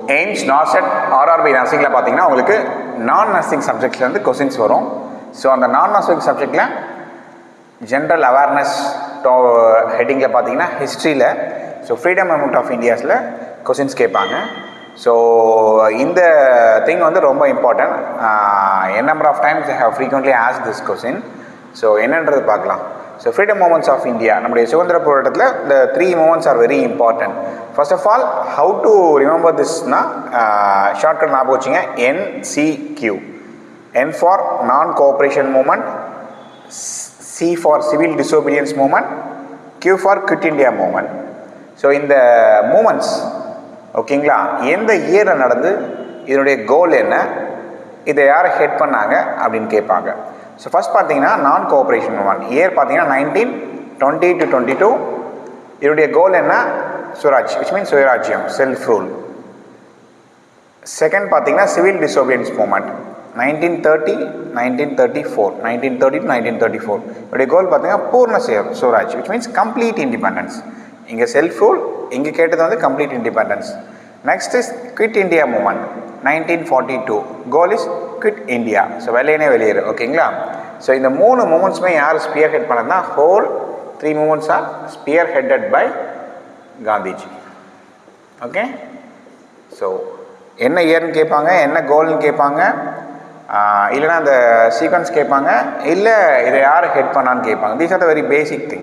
AIIMS NORCET RRB நர்சிங்கில் பார்த்தீங்கன்னா உங்களுக்கு நான் நர்சிங் சப்ஜெக்ட்லேருந்து கொஸ்டின்ஸ் வரும். ஸோ அந்த நான் நர்சிங் சப்ஜெக்டில் ஜென்ரல் அவேர்னஸ் ஹெட்டிங்கில் பார்த்தீங்கன்னா ஹிஸ்ட்ரியில் ஸோ ஃப்ரீடம் மூவ்மெண்ட் ஆஃப் இந்தியாஸில் கொஸ்டின்ஸ் கேட்பாங்க. ஸோ இந்த திங் வந்து ரொம்ப important. N number of times I have frequently ask this question. So என்னன்றது பார்க்கலாம். So freedom movements of India, நம்முடைய சுதந்திர போராட்டத்தில் இந்த 3 movements are very important. First of all how to remember திஸ்னா ஷார்ட்கட் ஞாபகம் வச்சுங்க. NCQ, N ஃபார் நான் cooperation moment, C for civil disobedience moment, Q for quit India moment. So இந்த moments ஓகேங்களா எந்த இயரில் நடந்து, இதனுடைய கோல் என்ன, இதை யாரை ஹெட் பண்ணாங்க அப்படின்னு கேட்பாங்க. ஸோ ஃபஸ்ட் பார்த்தீங்கன்னா நான் கோஆப்ரேஷன் மூமெண்ட் இயர் பார்த்தீங்கன்னா 1920 to 22. இதனுடைய கோல் என்ன, சுவராஜ் விச் மீன்ஸ் சுயராஜ்யம், செல்ஃப் ரூல். செகண்ட் பார்த்தீங்கன்னா சிவில் டிசோபீடியன்ஸ் மூமெண்ட் 1930 1934, 1930 to 1934. இதனுடைய கோல் பார்த்தீங்கன்னா Purna swaraj which means complete independence. இங்கே செல்ஃப் ரூல், இங்கே கேட்டது வந்து complete independence. Next is quit India movement 1942. Goal is quit India. So வெளியேறு ஓகேங்களா. ஸோ இந்த 3 மூமெண்ட்ஸுமே யார் ஸ்பியர் ஹெட் பண்ணதுன்னா whole 3 movements are spearheaded by Gandhiji. Okay. So என்ன இயர்னு கேட்பாங்க, என்ன கோல்னு கேட்பாங்க, இல்லைனா அந்த சீக்வன்ஸ் கேட்பாங்க, இல்லை இதை யார் ஹெட் பண்ணான்னு கேட்பாங்க. These are the very basic thing.